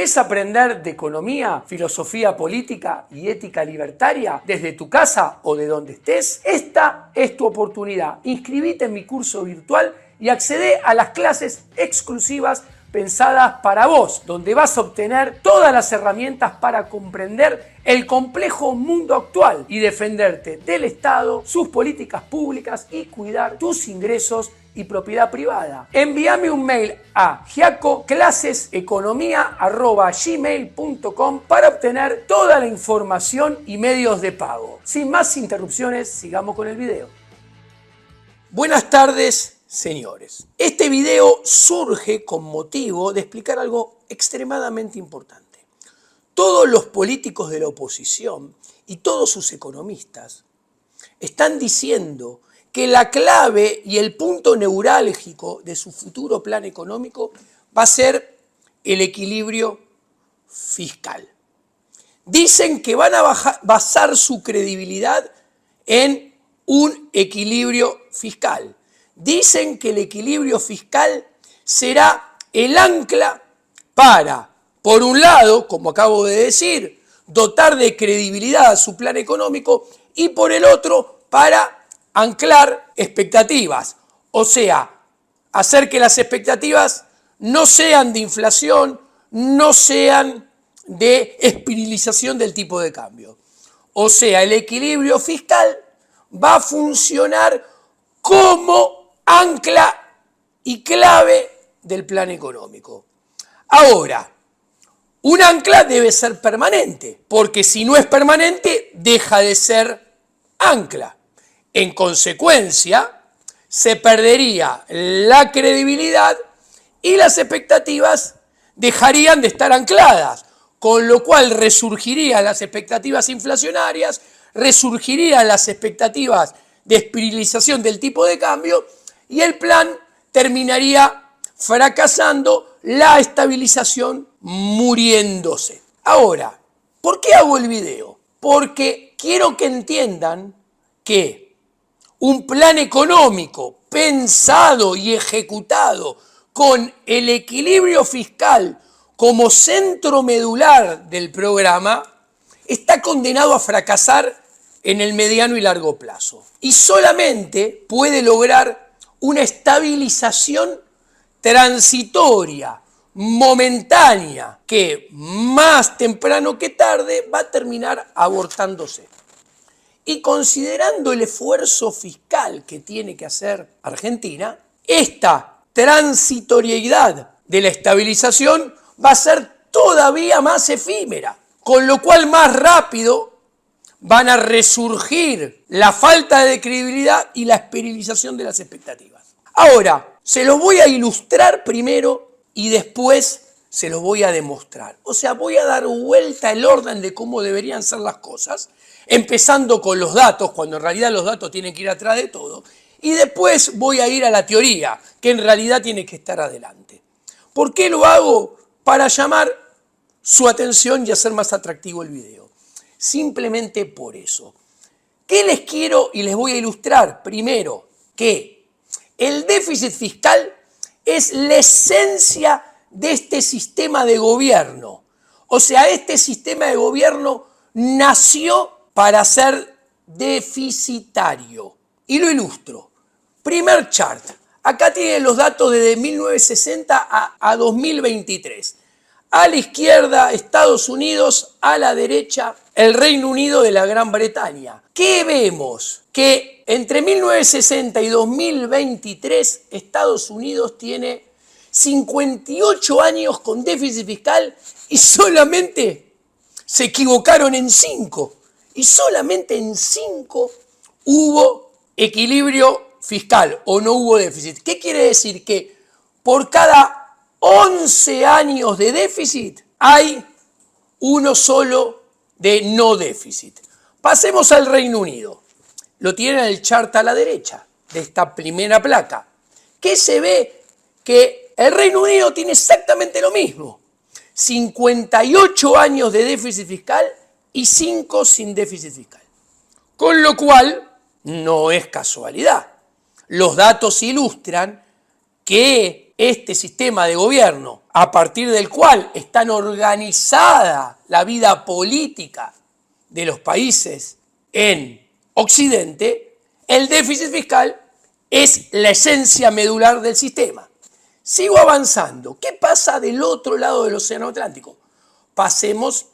¿Querés aprender de economía, filosofía política y ética libertaria desde tu casa o de donde estés? Esta es tu oportunidad. Inscribite en mi curso virtual y accede a las clases exclusivas pensadas para vos, donde vas a obtener todas las herramientas para comprender el complejo mundo actual y defenderte del Estado, sus políticas públicas y cuidar tus ingresos y propiedad privada. Envíame un mail a giacoclaseseconomia@gmail.com para obtener toda la información y medios de pago. Sin más interrupciones, sigamos con el video. Buenas tardes, señores. Este video surge con motivo de explicar algo extremadamente importante. Todos los políticos de la oposición y todos sus economistas están diciendo que la clave y el punto neurálgico de su futuro plan económico va a ser el equilibrio fiscal. Dicen que van a basar su credibilidad en un equilibrio fiscal. Dicen que el equilibrio fiscal será el ancla para, por un lado, como acabo de decir, dotar de credibilidad a su plan económico y por el otro, para anclar expectativas, o sea, hacer que las expectativas no sean de inflación, no sean de espiralización del tipo de cambio. O sea, el equilibrio fiscal va a funcionar como ancla y clave del plan económico. Ahora, un ancla debe ser permanente, porque si no es permanente, deja de ser ancla. En consecuencia, se perdería la credibilidad y las expectativas dejarían de estar ancladas, con lo cual resurgirían las expectativas inflacionarias, resurgirían las expectativas de espiralización del tipo de cambio y el plan terminaría fracasando, la estabilización muriéndose. Ahora, ¿por qué hago el video? Porque quiero que entiendan que un plan económico pensado y ejecutado con el equilibrio fiscal como centro medular del programa está condenado a fracasar en el mediano y largo plazo. Y solamente puede lograr una estabilización transitoria, momentánea, que más temprano que tarde va a terminar abortándose. Y considerando el esfuerzo fiscal que tiene que hacer Argentina, esta transitoriedad de la estabilización va a ser todavía más efímera, con lo cual más rápido van a resurgir la falta de credibilidad y la espiralización de las expectativas. Ahora, se los voy a ilustrar primero y después se los voy a demostrar. O sea, voy a dar vuelta el orden de cómo deberían ser las cosas, empezando con los datos, cuando en realidad los datos tienen que ir atrás de todo, y después voy a ir a la teoría, que en realidad tiene que estar adelante. ¿Por qué lo hago? Para llamar su atención y hacer más atractivo el video. Simplemente por eso. ¿Qué les quiero y les voy a ilustrar? Primero, que el déficit fiscal es la esencia de este sistema de gobierno. O sea, este sistema de gobierno nació para ser deficitario. Y lo ilustro. Primer chart. Acá tienen los datos desde 1960 a 2023. A la izquierda, Estados Unidos, a la derecha, el Reino Unido de la Gran Bretaña. ¿Qué vemos? Que entre 1960 y 2023, Estados Unidos tiene 58 años con déficit fiscal y solamente se equivocaron en 5. Y solamente en 5 hubo equilibrio fiscal o no hubo déficit. ¿Qué quiere decir? Que por cada 11 años de déficit hay uno solo de no déficit. Pasemos al Reino Unido. Lo tienen en el chart a la derecha de esta primera placa. ¿Qué se ve? Que el Reino Unido tiene exactamente lo mismo. 58 años de déficit fiscal y 5 sin déficit fiscal. Con lo cual, no es casualidad. Los datos ilustran que este sistema de gobierno, a partir del cual está organizada la vida política de los países en Occidente, el déficit fiscal es la esencia medular del sistema. Sigo avanzando. ¿Qué pasa del otro lado del Océano Atlántico? Pasemos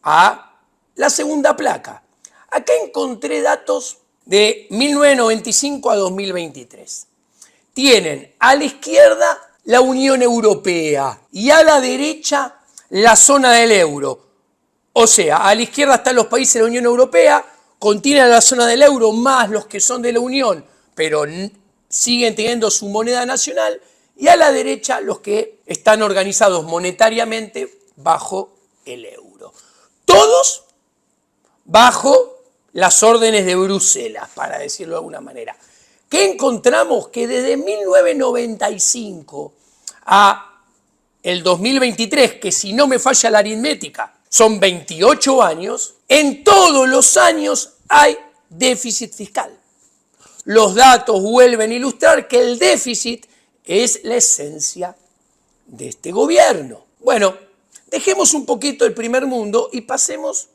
a la segunda placa. Acá encontré datos de 1995 a 2023. Tienen a la izquierda la Unión Europea y a la derecha la zona del euro. O sea, a la izquierda están los países de la Unión Europea, contienen la zona del euro más los que son de la Unión, pero siguen teniendo su moneda nacional, y a la derecha los que están organizados monetariamente bajo el euro. Todos bajo las órdenes de Bruselas, para decirlo de alguna manera. ¿Qué encontramos? Que desde 1995 a el 2023, que si no me falla la aritmética, son 28 años, en todos los años hay déficit fiscal. Los datos vuelven a ilustrar que el déficit es la esencia de este gobierno. Bueno, dejemos un poquito el primer mundo y pasemos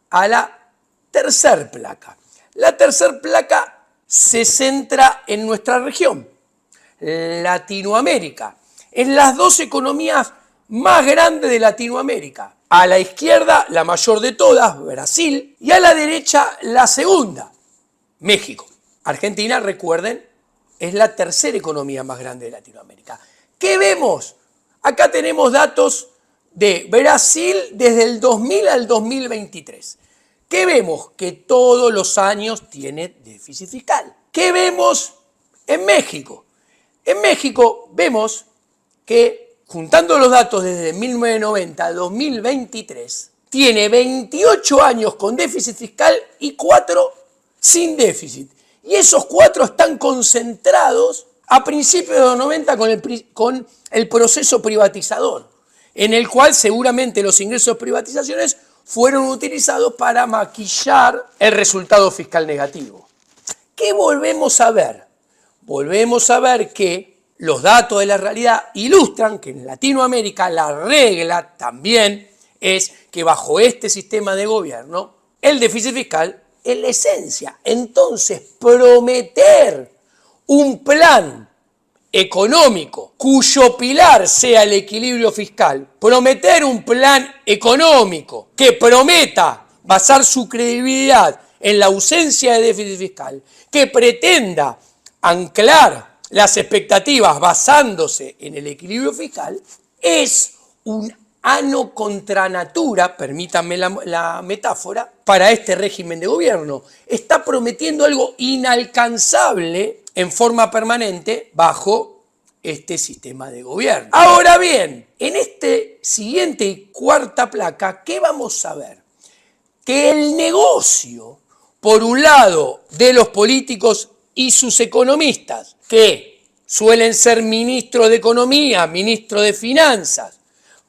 a la tercer placa. La tercer placa se centra en nuestra región, Latinoamérica, en las dos economías más grandes de Latinoamérica. A la izquierda, la mayor de todas, Brasil, y a la derecha, la segunda, México. Argentina, recuerden, es la tercera economía más grande de Latinoamérica. ¿Qué vemos? Acá tenemos datos de Brasil desde el 2000 al 2023. ¿Qué vemos? Que todos los años tiene déficit fiscal. ¿Qué vemos en México? En México vemos que, juntando los datos desde 1990 a 2023, tiene 28 años con déficit fiscal y 4 sin déficit. Y esos 4 están concentrados a principios de los 90 con el proceso privatizador, en el cual seguramente los ingresos de privatizaciones fueron utilizados para maquillar el resultado fiscal negativo. ¿Qué volvemos a ver? Volvemos a ver que los datos de la realidad ilustran que en Latinoamérica la regla también es que bajo este sistema de gobierno el déficit fiscal es la esencia. Entonces, prometer un plan económico cuyo pilar sea el equilibrio fiscal, prometer un plan económico que prometa basar su credibilidad en la ausencia de déficit fiscal, que pretenda anclar las expectativas basándose en el equilibrio fiscal, es un ano contra natura, permítanme la metáfora, para este régimen de gobierno. Está prometiendo algo inalcanzable en forma permanente bajo este sistema de gobierno. Ahora bien, en este siguiente y cuarta placa, ¿qué vamos a ver? Que el negocio, por un lado, de los políticos y sus economistas, que suelen ser ministros de Economía, ministros de Finanzas,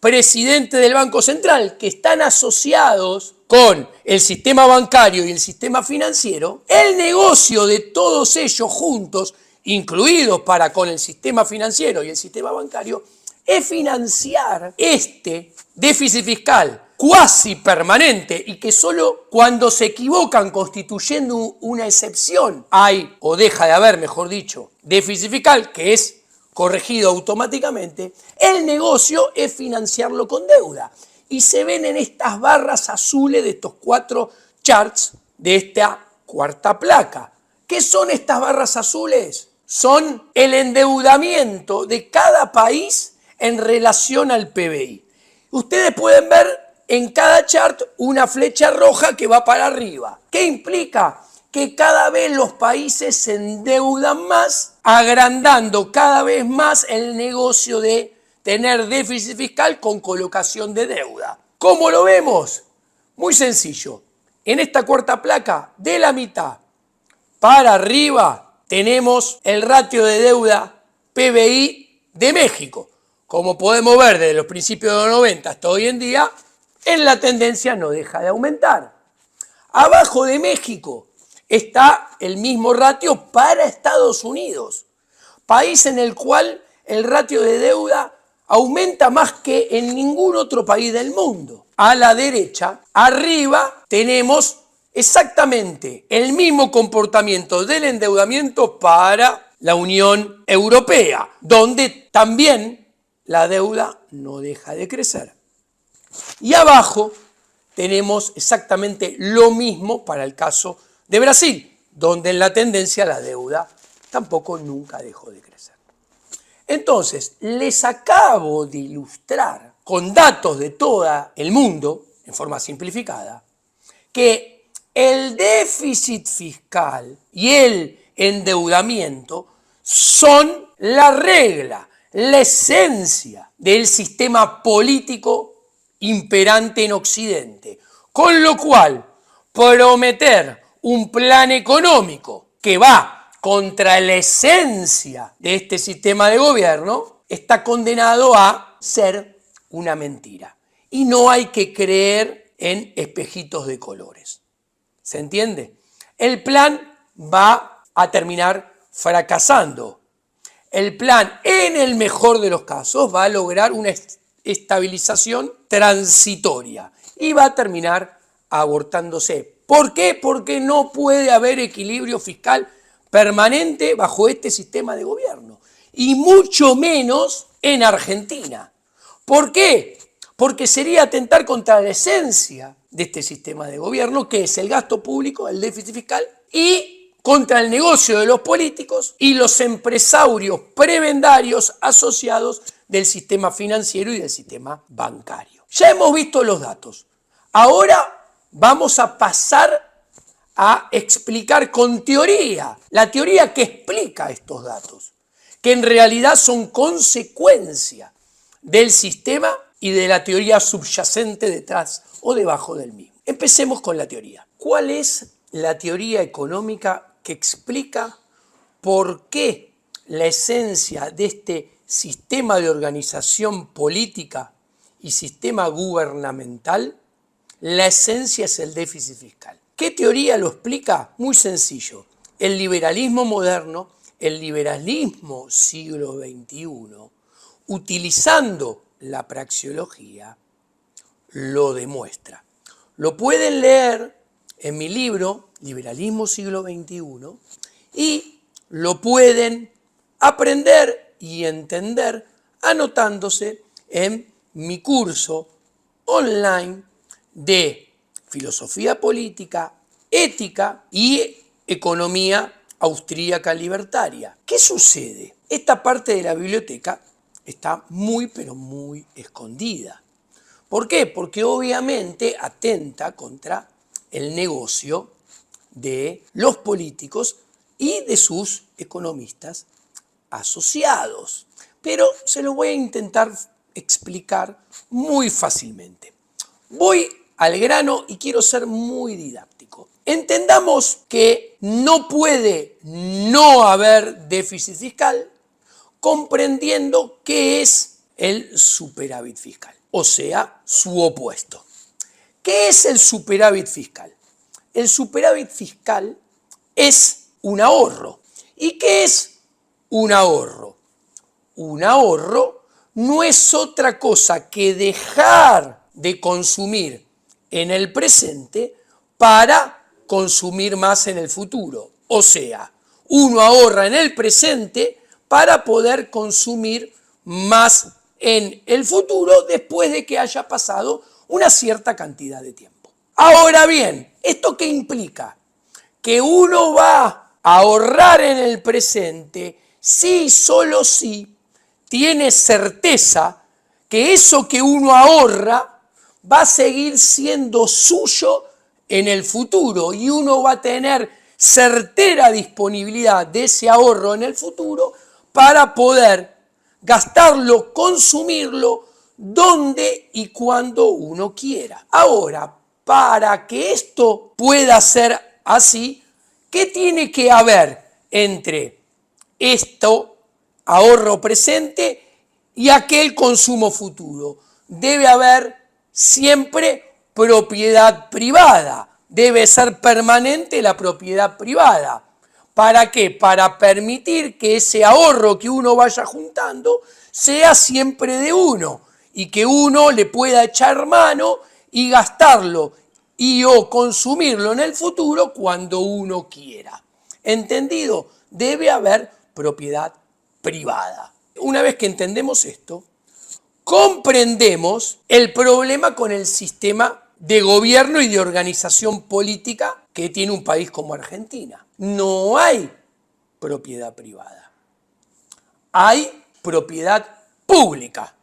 presidente del Banco Central, que están asociados con el sistema bancario y el sistema financiero, el negocio de todos ellos juntos, incluidos para con el sistema financiero y el sistema bancario, es financiar este déficit fiscal cuasi permanente y que solo cuando se equivocan constituyendo una excepción hay, o deja de haber, mejor dicho, déficit fiscal, que es corregido automáticamente. El negocio es financiarlo con deuda. Y se ven en estas barras azules de estos 4 charts de esta cuarta placa. ¿Qué son estas barras azules? Son el endeudamiento de cada país en relación al PBI. Ustedes pueden ver en cada chart una flecha roja que va para arriba. ¿Qué implica? Que cada vez los países se endeudan más, agrandando cada vez más el negocio de tener déficit fiscal con colocación de deuda. ¿Cómo lo vemos? Muy sencillo. En esta cuarta placa, de la mitad para arriba, tenemos el ratio de deuda PBI de México. Como podemos ver desde los principios de los 90 hasta hoy en día, en la tendencia no deja de aumentar. Abajo de México está el mismo ratio para Estados Unidos, país en el cual el ratio de deuda aumenta más que en ningún otro país del mundo. A la derecha, arriba, tenemos exactamente el mismo comportamiento del endeudamiento para la Unión Europea, donde también la deuda no deja de crecer. Y abajo tenemos exactamente lo mismo para el caso de Brasil, donde en la tendencia la deuda tampoco nunca dejó de crecer. Entonces, les acabo de ilustrar con datos de todo el mundo, en forma simplificada, que el déficit fiscal y el endeudamiento son la regla, la esencia del sistema político imperante en Occidente. Con lo cual, prometer un plan económico que va contra la esencia de este sistema de gobierno está condenado a ser una mentira. Y no hay que creer en espejitos de colores. ¿Se entiende? El plan va a terminar fracasando. El plan, en el mejor de los casos, va a lograr una estabilización transitoria y va a terminar abortándose. ¿Por qué? Porque no puede haber equilibrio fiscal permanente bajo este sistema de gobierno, y mucho menos en Argentina. ¿Por qué? Porque sería atentar contra la esencia de este sistema de gobierno, que es el gasto público, el déficit fiscal, y contra el negocio de los políticos y los empresarios prebendarios asociados del sistema financiero y del sistema bancario. Ya hemos visto los datos. Ahora vamos a pasar a explicar con teoría, la teoría que explica estos datos, que en realidad son consecuencia del sistema y de la teoría subyacente detrás o debajo del mismo. Empecemos con la teoría. ¿Cuál es la teoría económica que explica por qué la esencia de este sistema de organización política y sistema gubernamental, la esencia es el déficit fiscal? ¿Qué teoría lo explica? Muy sencillo. El liberalismo moderno, el liberalismo siglo XXI, utilizando la praxeología, lo demuestra. Lo pueden leer en mi libro, Liberalismo siglo XXI, y lo pueden aprender y entender anotándose en mi curso online de filosofía política, ética y economía austríaca libertaria. ¿Qué sucede? Esta parte de la biblioteca está muy, pero muy escondida. ¿Por qué? Porque obviamente atenta contra el negocio de los políticos y de sus economistas asociados. Pero se lo voy a intentar explicar muy fácilmente. Voy al grano y quiero ser muy didáctico. Entendamos que no puede no haber déficit fiscal, comprendiendo qué es el superávit fiscal, o sea, su opuesto. ¿Qué es el superávit fiscal? El superávit fiscal es un ahorro. ¿Y qué es un ahorro? Un ahorro no es otra cosa que dejar de consumir en el presente para consumir más en el futuro. O sea, uno ahorra en el presente para poder consumir más en el futuro después de que haya pasado una cierta cantidad de tiempo. Ahora bien, ¿esto qué implica? Que uno va a ahorrar en el presente si, solo si, tiene certeza que eso que uno ahorra va a seguir siendo suyo en el futuro y uno va a tener certera disponibilidad de ese ahorro en el futuro para poder gastarlo, consumirlo, donde y cuando uno quiera. Ahora, para que esto pueda ser así, ¿qué tiene que haber entre esto, ahorro presente, y aquel consumo futuro? Debe haber siempre propiedad privada, debe ser permanente la propiedad privada, ¿Para qué? Para permitir que ese ahorro que uno vaya juntando sea siempre de uno y que uno le pueda echar mano y gastarlo y o consumirlo en el futuro cuando uno quiera. ¿Entendido? Debe haber propiedad privada. Una vez que entendemos esto, comprendemos el problema con el sistema de gobierno y de organización política que tiene un país como Argentina. No hay propiedad privada, hay propiedad pública,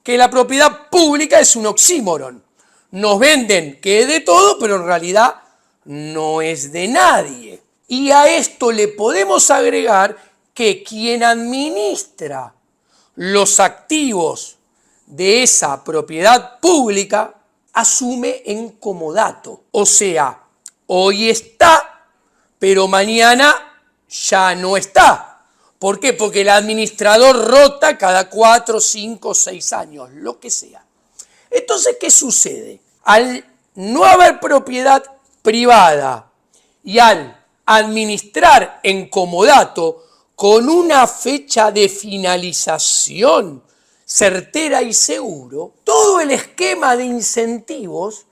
que la propiedad pública es un oxímoron. Nos venden que es de todo, pero en realidad no es de nadie. Y a esto le podemos agregar que quien administra los activos de esa propiedad pública asume en comodato. O sea, hoy está, pero mañana ya no está. ¿Por qué? Porque el administrador rota cada 4, 5, 6 años, lo que sea. Entonces, ¿qué sucede? Al no haber propiedad privada y al administrar en comodato con una fecha de finalización certera y seguro, todo el esquema de incentivos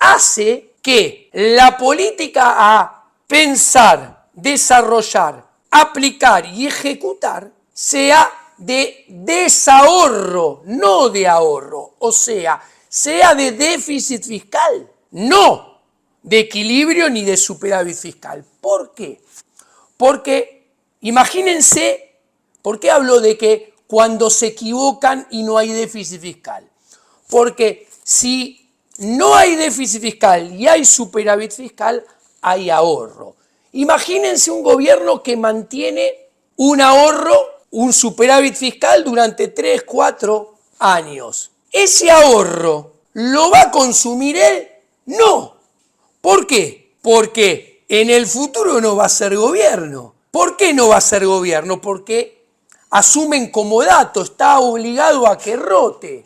hace que la política a pensar, desarrollar, aplicar y ejecutar sea de desahorro, no de ahorro, o sea de déficit fiscal, no de equilibrio ni de superávit fiscal. ¿Por qué? Porque imagínense, ¿por qué hablo de que cuando se equivocan y no hay déficit fiscal? Porque si no hay déficit fiscal y hay superávit fiscal, hay ahorro. Imagínense un gobierno que mantiene un ahorro, un superávit fiscal durante 3, 4 años. ¿Ese ahorro lo va a consumir él? No. ¿Por qué? Porque en el futuro no va a ser gobierno. ¿Por qué no va a ser gobierno? Porque asume en comodato, está obligado a que rote.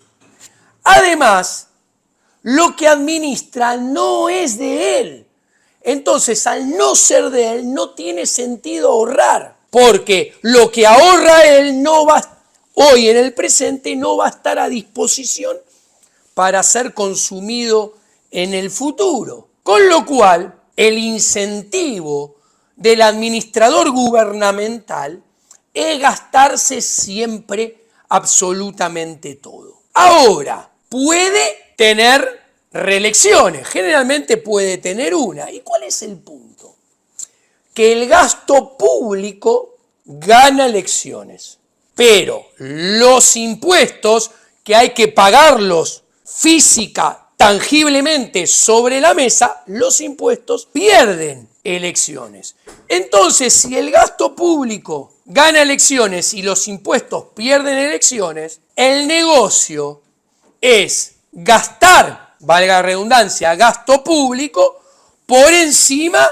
Además, lo que administra no es de él. Entonces, al no ser de él, no tiene sentido ahorrar, porque lo que ahorra él no va, hoy en el presente, no va a estar a disposición para ser consumido en el futuro. Con lo cual, el incentivo del administrador gubernamental es gastarse siempre absolutamente todo. Ahora, puede tener reelecciones, generalmente puede tener una. ¿Y cuál es el punto? Que el gasto público gana elecciones, pero los impuestos que hay que pagarlos física, tangiblemente sobre la mesa, los impuestos pierden elecciones. Entonces, si el gasto público gana elecciones y los impuestos pierden elecciones, el negocio es gastar, valga la redundancia, gasto público por encima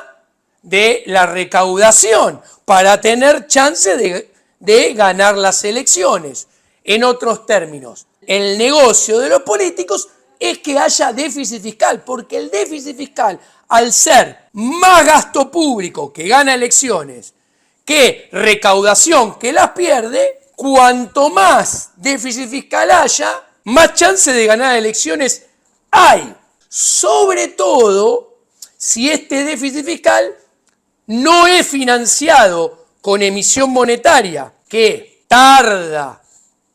de la recaudación para tener chance de ganar las elecciones. En otros términos, el negocio de los políticos es que haya déficit fiscal, porque el déficit fiscal, al ser más gasto público que gana elecciones que recaudación que las pierde, cuanto más déficit fiscal haya, más chance de ganar elecciones hay. Sobre todo si este déficit fiscal no es financiado con emisión monetaria, que tarda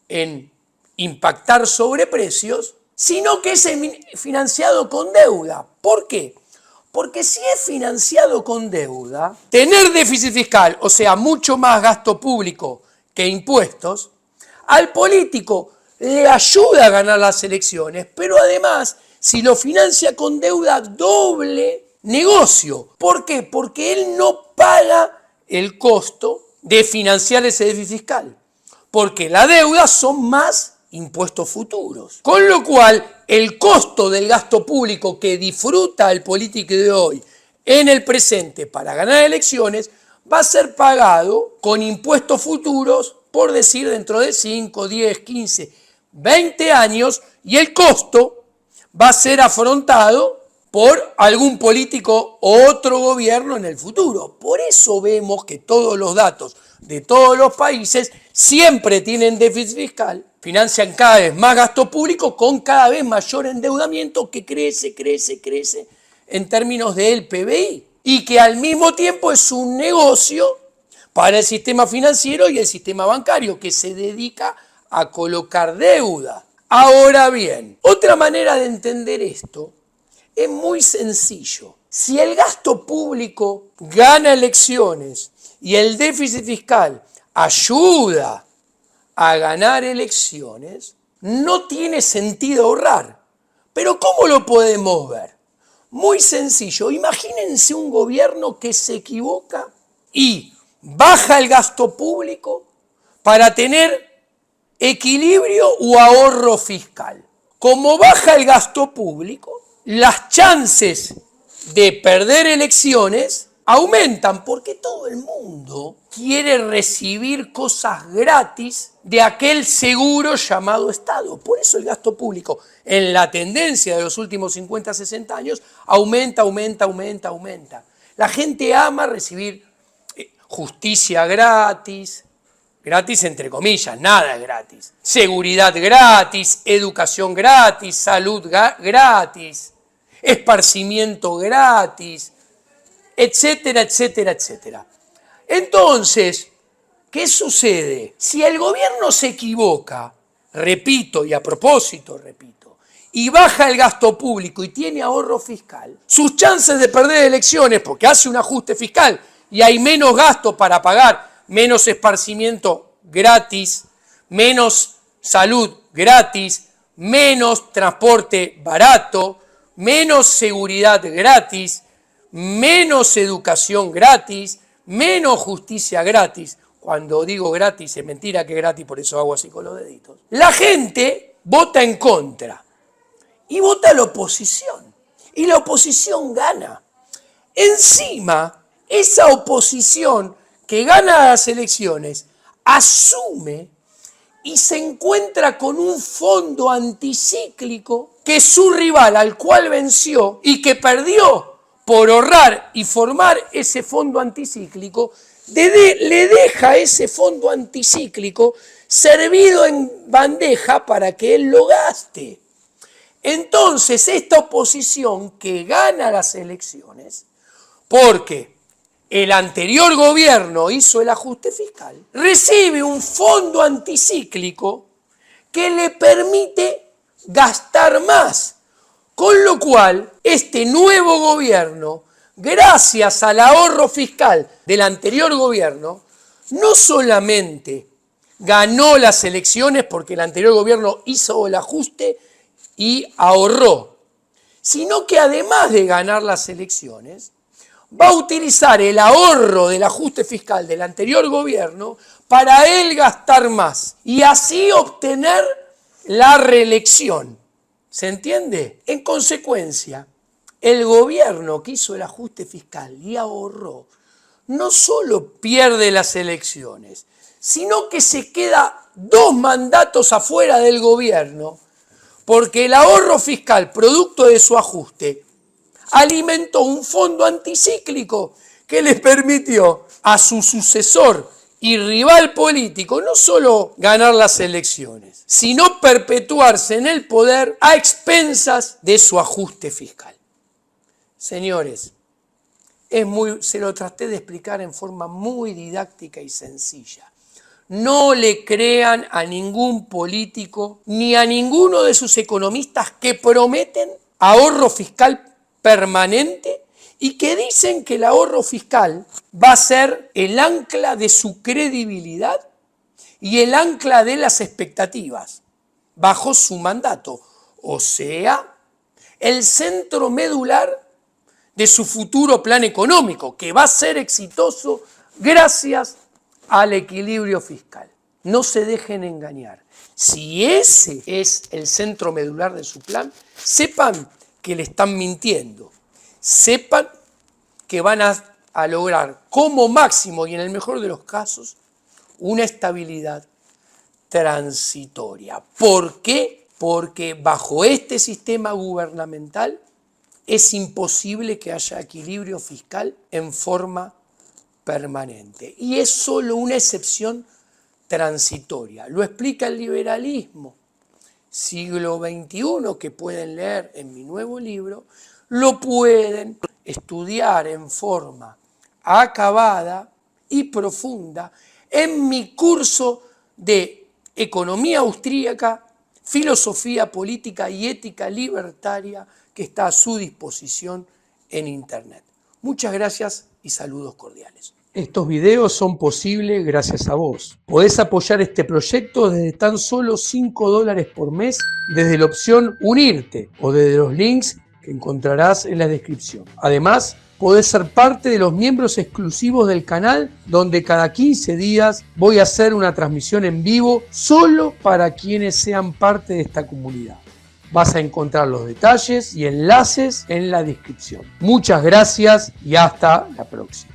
en impactar sobre precios, sino que es financiado con deuda. ¿Por qué? Porque si es financiado con deuda, tener déficit fiscal, o sea, mucho más gasto público que impuestos, al político le ayuda a ganar las elecciones, pero además, si lo financia con deuda, doble negocio. ¿Por qué? Porque él no paga el costo de financiar ese déficit fiscal, porque la deuda son más impuestos futuros. Con lo cual, el costo del gasto público que disfruta el político de hoy en el presente para ganar elecciones va a ser pagado con impuestos futuros, por decir, dentro de 5, 10, 15, 20 años, y el costo va a ser afrontado por algún político o otro gobierno en el futuro. Por eso vemos que todos los datos de todos los países siempre tienen déficit fiscal, financian cada vez más gasto público con cada vez mayor endeudamiento que crece en términos del PBI y que al mismo tiempo es un negocio para el sistema financiero y el sistema bancario que se dedica a colocar deuda. Ahora bien, otra manera de entender esto es muy sencillo. Si el gasto público gana elecciones y el déficit fiscal ayuda a ganar elecciones, no tiene sentido ahorrar. Pero ¿cómo lo podemos ver? Muy sencillo. Imagínense un gobierno que se equivoca y baja el gasto público para tener equilibrio o ahorro fiscal. Como baja el gasto público, las chances de perder elecciones aumentan porque todo el mundo quiere recibir cosas gratis de aquel seguro llamado Estado. Por eso el gasto público en la tendencia de los últimos 50, 60 años aumenta. La gente ama recibir justicia gratis, gratis entre comillas, nada es gratis. Seguridad gratis, educación gratis, salud gratis, esparcimiento gratis, etcétera. Entonces, ¿qué sucede? Si el gobierno se equivoca, repito, y baja el gasto público y tiene ahorro fiscal, sus chances de perder elecciones, porque hace un ajuste fiscal y hay menos gasto para pagar, menos esparcimiento gratis, menos salud gratis, menos transporte barato, menos seguridad gratis, menos educación gratis, menos justicia gratis. Cuando digo gratis es mentira que es gratis, por eso hago así con los deditos. La gente vota en contra y vota a la oposición. Y la oposición gana. Encima, esa oposición que gana las elecciones asume y se encuentra con un fondo anticíclico que su rival, al cual venció y que perdió por ahorrar y formar ese fondo anticíclico, le deja ese fondo anticíclico servido en bandeja para que él lo gaste. Entonces, esta oposición que gana las elecciones, porque el anterior gobierno hizo el ajuste fiscal, recibe un fondo anticíclico que le permite gastar más. Con lo cual, este nuevo gobierno, gracias al ahorro fiscal del anterior gobierno, no solamente ganó las elecciones porque el anterior gobierno hizo el ajuste y ahorró, sino que además de ganar las elecciones, va a utilizar el ahorro del ajuste fiscal del anterior gobierno para él gastar más y así obtener la reelección. ¿Se entiende? En consecuencia, el gobierno que hizo el ajuste fiscal y ahorró no solo pierde las elecciones, sino que se queda 2 mandatos afuera del gobierno porque el ahorro fiscal, producto de su ajuste, alimentó un fondo anticíclico que le permitió a su sucesor y rival político no solo ganar las elecciones, sino perpetuarse en el poder a expensas de su ajuste fiscal. Señores, se lo traté de explicar en forma muy didáctica y sencilla. No le crean a ningún político ni a ninguno de sus economistas que prometen ahorro fiscal permanente y que dicen que el ahorro fiscal va a ser el ancla de su credibilidad y el ancla de las expectativas bajo su mandato, o sea, el centro medular de su futuro plan económico, que va a ser exitoso gracias al equilibrio fiscal. No se dejen engañar. Si ese es el centro medular de su plan, sepan que le están mintiendo. Sepan que van a lograr como máximo y en el mejor de los casos una estabilidad transitoria. ¿Por qué? Porque bajo este sistema gubernamental es imposible que haya equilibrio fiscal en forma permanente. Y es solo una excepción transitoria. Lo explica el liberalismo, siglo XXI, que pueden leer en mi nuevo libro, lo pueden estudiar en forma acabada y profunda en mi curso de Economía Austríaca, Filosofía Política y Ética Libertaria, que está a su disposición en Internet. Muchas gracias y saludos cordiales. Estos videos son posibles gracias a vos. Podés apoyar este proyecto desde tan solo $5 por mes desde la opción Unirte o desde los links que encontrarás en la descripción. Además, podés ser parte de los miembros exclusivos del canal, donde cada 15 días voy a hacer una transmisión en vivo solo para quienes sean parte de esta comunidad. Vas a encontrar los detalles y enlaces en la descripción. Muchas gracias y hasta la próxima.